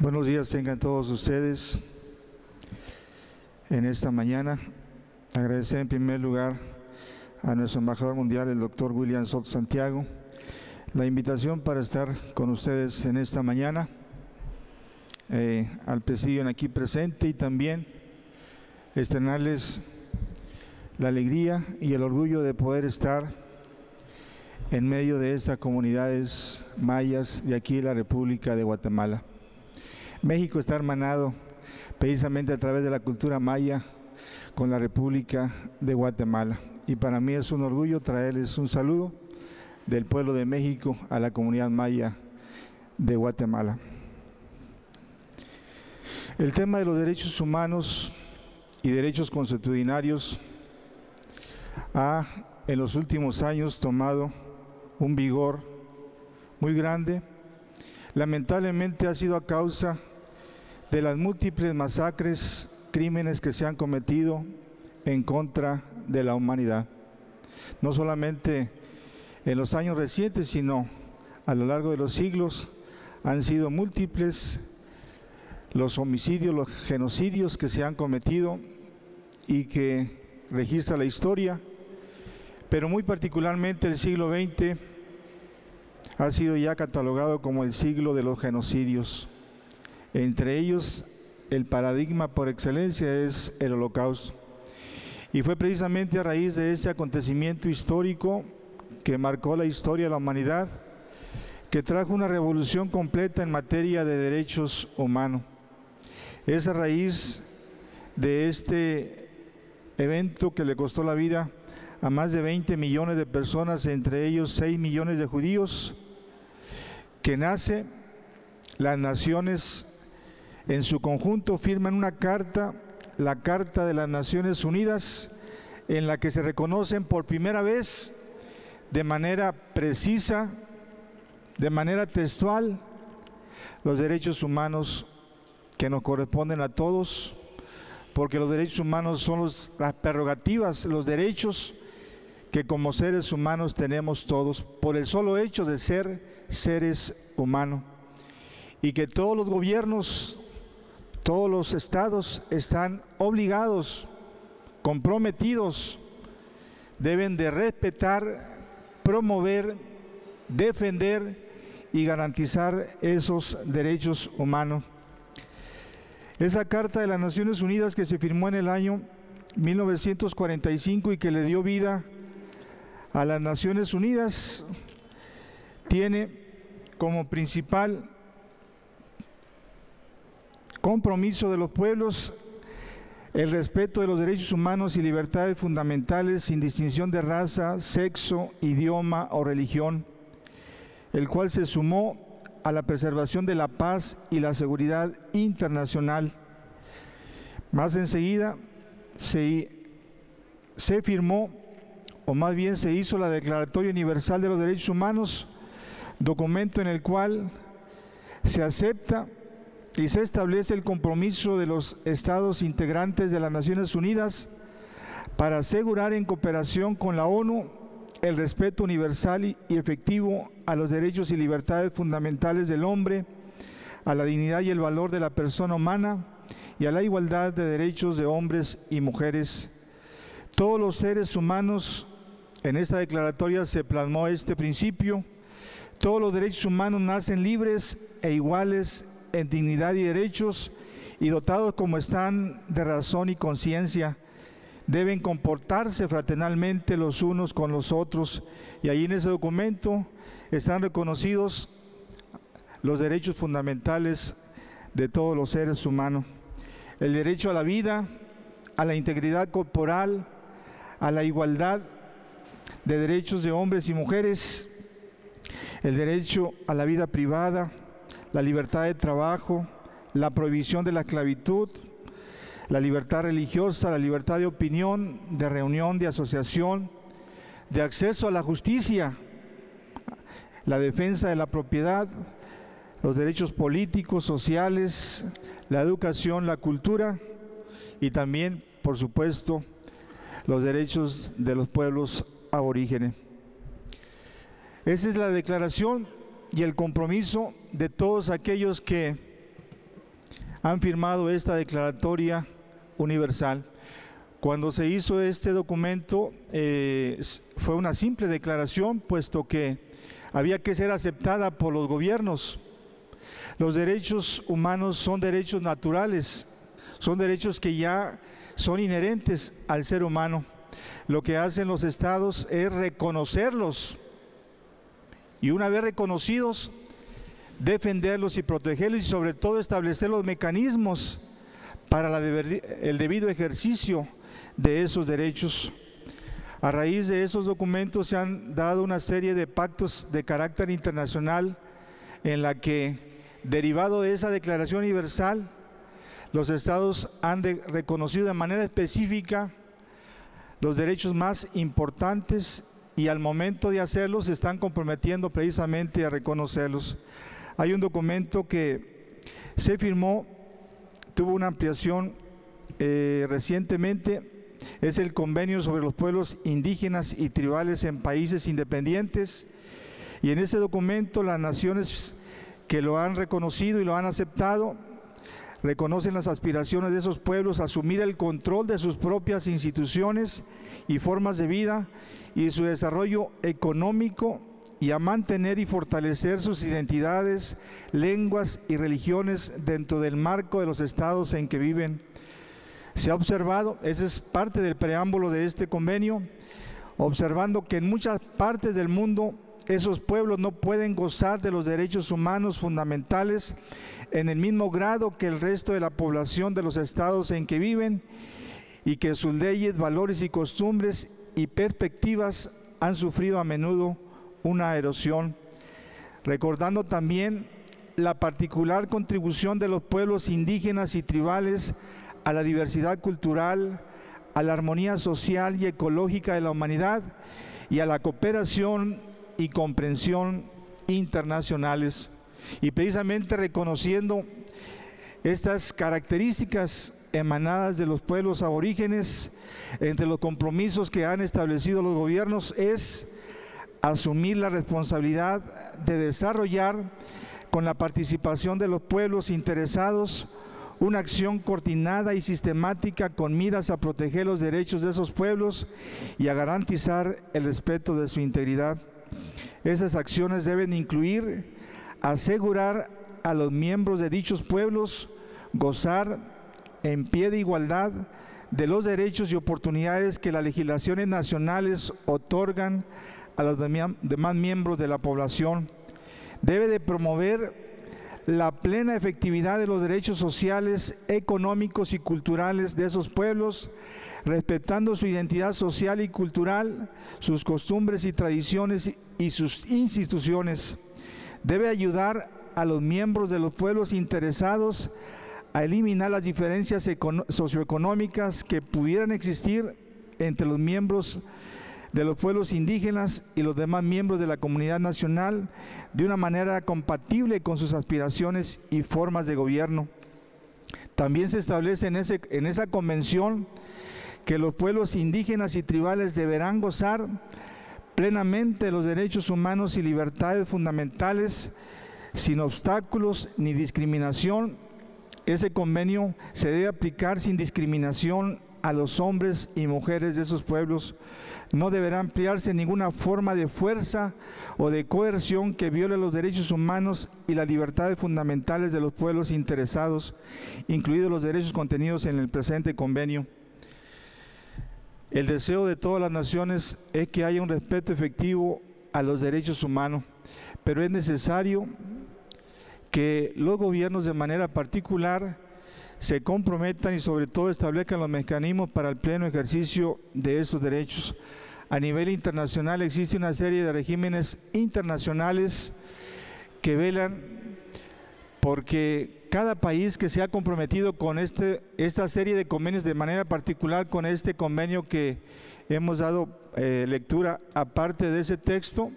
Buenos días tengan todos ustedes en esta mañana. Agradecer en primer lugar a nuestro embajador mundial, el doctor William Soto Santiago, la invitación para estar con ustedes en esta mañana, al presidio aquí presente, y también externarles la alegría y el orgullo de poder estar en medio de estas comunidades mayas de aquí, la República de Guatemala. México está hermanado precisamente a través de la cultura maya con la República de Guatemala, y para mí es un orgullo traerles un saludo del pueblo de México a la comunidad maya de Guatemala. El tema de los derechos humanos y derechos consuetudinarios ha en los últimos años tomado un vigor muy grande. Lamentablemente ha sido a causa de las múltiples masacres, crímenes que se han cometido en contra de la humanidad. No solamente en los años recientes, sino a lo largo de los siglos han sido múltiples los homicidios, los genocidios que se han cometido y que registra la historia, pero muy particularmente el siglo XX ha sido ya catalogado como el siglo de los genocidios. Entre ellos, el paradigma por excelencia es el Holocausto. Y fue precisamente a raíz de este acontecimiento histórico que marcó la historia de la humanidad, que trajo una revolución completa en materia de derechos humanos. Es a raíz de este evento que le costó la vida a más de 20 millones de personas, entre ellos 6 millones de judíos, que nace las naciones en su conjunto firman una carta, la Carta de las Naciones Unidas, en la que se reconocen por primera vez de manera precisa, de manera textual, los derechos humanos que nos corresponden a todos, porque los derechos humanos son las prerrogativas, los derechos que como seres humanos tenemos todos, por el solo hecho de ser seres humanos, y que todos los gobiernos, todos los estados están obligados, comprometidos, deben de respetar, promover, defender y garantizar esos derechos humanos. Esa Carta de las Naciones Unidas que se firmó en el año 1945 y que le dio vida a las Naciones Unidas, tiene como principal compromiso de los pueblos el respeto de los derechos humanos y libertades fundamentales sin distinción de raza, sexo, idioma o religión, el cual se sumó a la preservación de la paz y la seguridad internacional. Más enseguida se firmó, o más bien se hizo, la Declaratoria Universal de los Derechos Humanos, documento en el cual se acepta y se establece el compromiso de los estados integrantes de las Naciones Unidas para asegurar en cooperación con la ONU el respeto universal y efectivo a los derechos y libertades fundamentales del hombre, a la dignidad y el valor de la persona humana y a la igualdad de derechos de hombres y mujeres. Todos los seres humanos, en esta declaratoria se plasmó este principio. Todos los derechos humanos nacen libres e iguales en dignidad y derechos, y dotados como están de razón y conciencia, deben comportarse fraternalmente los unos con los otros, y ahí en ese documento están reconocidos los derechos fundamentales de todos los seres humanos: el derecho a la vida, a la integridad corporal, a la igualdad de derechos de hombres y mujeres, el derecho a la vida privada, la libertad de trabajo, la prohibición de la esclavitud, la libertad religiosa, la libertad de opinión, de reunión, de asociación, de acceso a la justicia, la defensa de la propiedad, los derechos políticos, sociales, la educación, la cultura y también, por supuesto, los derechos de los pueblos aborígenes. Esa es la declaración y el compromiso de todos aquellos que han firmado esta declaratoria universal. Cuando se hizo este documento fue una simple declaración, puesto que había que ser aceptada por los gobiernos. Los derechos humanos son derechos naturales, son derechos que ya son inherentes al ser humano. Lo que hacen los estados es reconocerlos y, una vez reconocidos, defenderlos y protegerlos, y sobre todo establecer los mecanismos para el debido ejercicio de esos derechos. A raíz de esos documentos se han dado una serie de pactos de carácter internacional en la que, derivado de esa Declaración Universal, los estados han reconocido de manera específica los derechos más importantes, y al momento de hacerlo se están comprometiendo precisamente a reconocerlos. Hay un documento que se firmó, tuvo una ampliación recientemente, es el Convenio sobre los Pueblos Indígenas y Tribales en Países Independientes, y en ese documento las naciones que lo han reconocido y lo han aceptado reconocen las aspiraciones de esos pueblos a asumir el control de sus propias instituciones y formas de vida y su desarrollo económico, y a mantener y fortalecer sus identidades, lenguas y religiones dentro del marco de los estados en que viven. Se ha observado, ese es parte del preámbulo de este convenio, observando que en muchas partes del mundo esos pueblos no pueden gozar de los derechos humanos fundamentales en el mismo grado que el resto de la población de los estados en que viven, y que sus leyes, valores y costumbres y perspectivas han sufrido a menudo una erosión. Recordando también la particular contribución de los pueblos indígenas y tribales a la diversidad cultural, a la armonía social y ecológica de la humanidad y a la cooperación y comprensión internacionales. Y precisamente reconociendo estas características emanadas de los pueblos aborígenes, entre los compromisos que han establecido los gobiernos es asumir la responsabilidad de desarrollar, con la participación de los pueblos interesados, una acción coordinada y sistemática con miras a proteger los derechos de esos pueblos y a garantizar el respeto de su integridad. Esas acciones deben incluir asegurar a los miembros de dichos pueblos gozar en pie de igualdad de los derechos y oportunidades que las legislaciones nacionales otorgan a los demás miembros de la población. Debe de promover la plena efectividad de los derechos sociales, económicos y culturales de esos pueblos, respetando su identidad social y cultural, sus costumbres y tradiciones y sus instituciones. Debe ayudar a los miembros de los pueblos interesados a eliminar las diferencias socioeconómicas que pudieran existir entre los miembros de los pueblos indígenas y los demás miembros de la comunidad nacional, de una manera compatible con sus aspiraciones y formas de gobierno. También se establece en esa convención que los pueblos indígenas y tribales deberán gozar plenamente de los derechos humanos y libertades fundamentales sin obstáculos ni discriminación. Ese convenio se debe aplicar sin discriminación a los hombres y mujeres de esos pueblos. No deberá emplearse ninguna forma de fuerza o de coerción que viole los derechos humanos y las libertades fundamentales de los pueblos interesados, incluidos los derechos contenidos en el presente convenio. El deseo de todas las naciones es que haya un respeto efectivo a los derechos humanos, pero es necesario que los gobiernos de manera particular se comprometan y sobre todo establezcan los mecanismos para el pleno ejercicio de esos derechos. A nivel internacional existe una serie de regímenes internacionales que velan porque cada país que se ha comprometido con esta serie de convenios, de manera particular con este convenio que hemos dado lectura aparte de ese texto,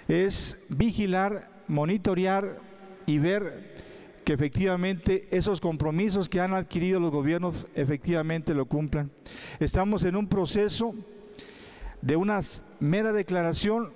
es vigilar, monitorear y ver que efectivamente esos compromisos que han adquirido los gobiernos efectivamente lo cumplan. Estamos en un proceso de una mera declaración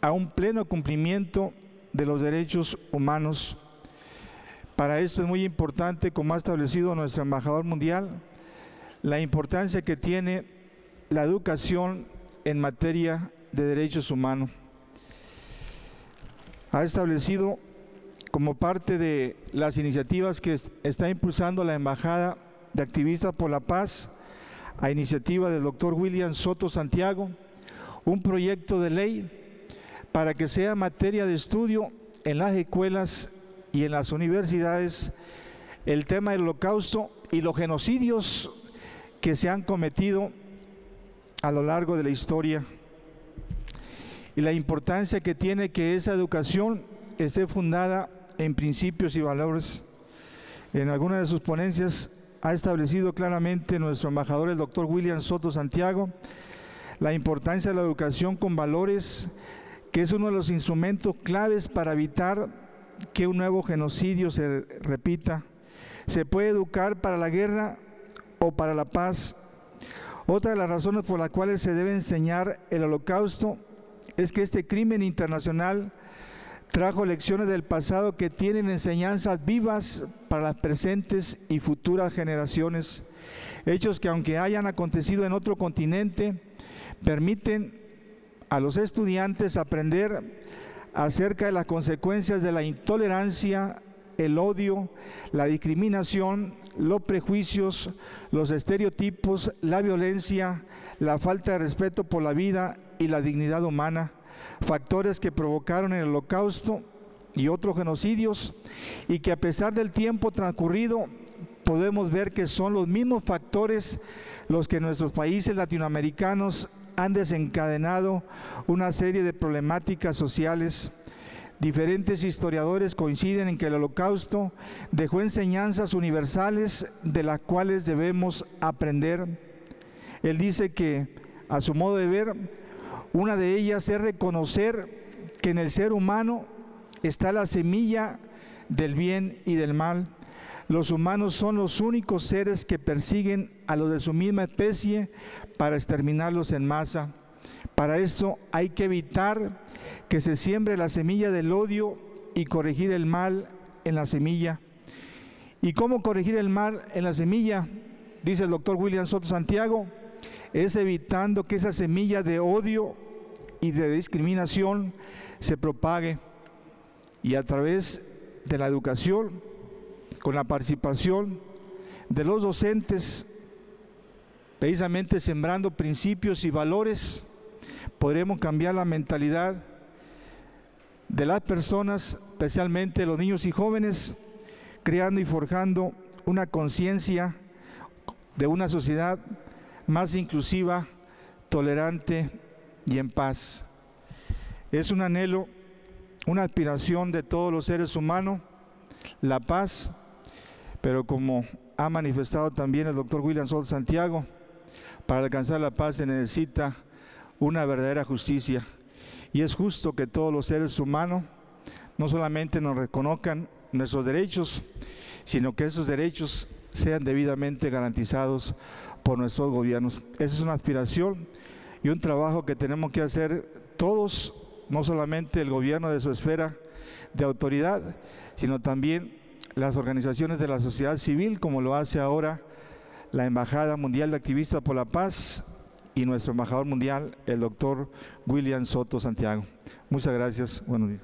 a un pleno cumplimiento de los derechos humanos, Para esto es muy importante, como ha establecido nuestro embajador mundial, la importancia que tiene la educación en materia de derechos humanos. Ha establecido como parte de las iniciativas que está impulsando la Embajada de Activistas por la Paz, a iniciativa del doctor William Soto Santiago, un proyecto de ley para que sea materia de estudio en las escuelas y en las universidades el tema del Holocausto y los genocidios que se han cometido a lo largo de la historia, y la importancia que tiene que esa educación esté fundada en principios y valores. En alguna de sus ponencias ha establecido claramente nuestro embajador, el doctor William Soto Santiago, la importancia de la educación con valores, que es uno de los instrumentos claves para evitar que un nuevo genocidio se repita. Se puede educar para la guerra o para la paz. Otra de las razones por las cuales se debe enseñar el Holocausto es que este crimen internacional trajo lecciones del pasado que tienen enseñanzas vivas para las presentes y futuras generaciones. Hechos que, aunque hayan acontecido en otro continente, permiten a los estudiantes aprender acerca de las consecuencias de la intolerancia, el odio, la discriminación, los prejuicios, los estereotipos, la violencia, la falta de respeto por la vida y la dignidad humana, factores que provocaron el Holocausto y otros genocidios, y que a pesar del tiempo transcurrido podemos ver que son los mismos factores los que en nuestros países latinoamericanos han desencadenado una serie de problemáticas sociales. Diferentes historiadores coinciden en que el Holocausto dejó enseñanzas universales de las cuales debemos aprender. Él dice que, a su modo de ver, una de ellas es reconocer que en el ser humano está la semilla del bien y del mal. Los humanos son los únicos seres que persiguen a los de su misma especie para exterminarlos en masa. Para esto hay que evitar que se siembre la semilla del odio y corregir el mal en la semilla. ¿Y cómo corregir el mal en la semilla? Dice el doctor William Soto Santiago, es evitando que esa semilla de odio y de discriminación se propague, y a través de la educación, con la participación de los docentes, precisamente sembrando principios y valores, podremos cambiar la mentalidad de las personas, especialmente los niños y jóvenes, creando y forjando una conciencia de una sociedad más inclusiva, tolerante y en paz. Es un anhelo, una aspiración de todos los seres humanos, la paz, pero como ha manifestado también el doctor William Soto Santiago, para alcanzar la paz se necesita una verdadera justicia, y es justo que todos los seres humanos no solamente nos reconozcan nuestros derechos, sino que esos derechos sean debidamente garantizados por nuestros gobiernos. Esa es una aspiración y un trabajo que tenemos que hacer todos, no solamente el gobierno de su esfera de autoridad, sino también las organizaciones de la sociedad civil, como lo hace ahora la Embajada Mundial de Activistas por la Paz y nuestro embajador mundial, el doctor William Soto Santiago. Muchas gracias. Buenos días.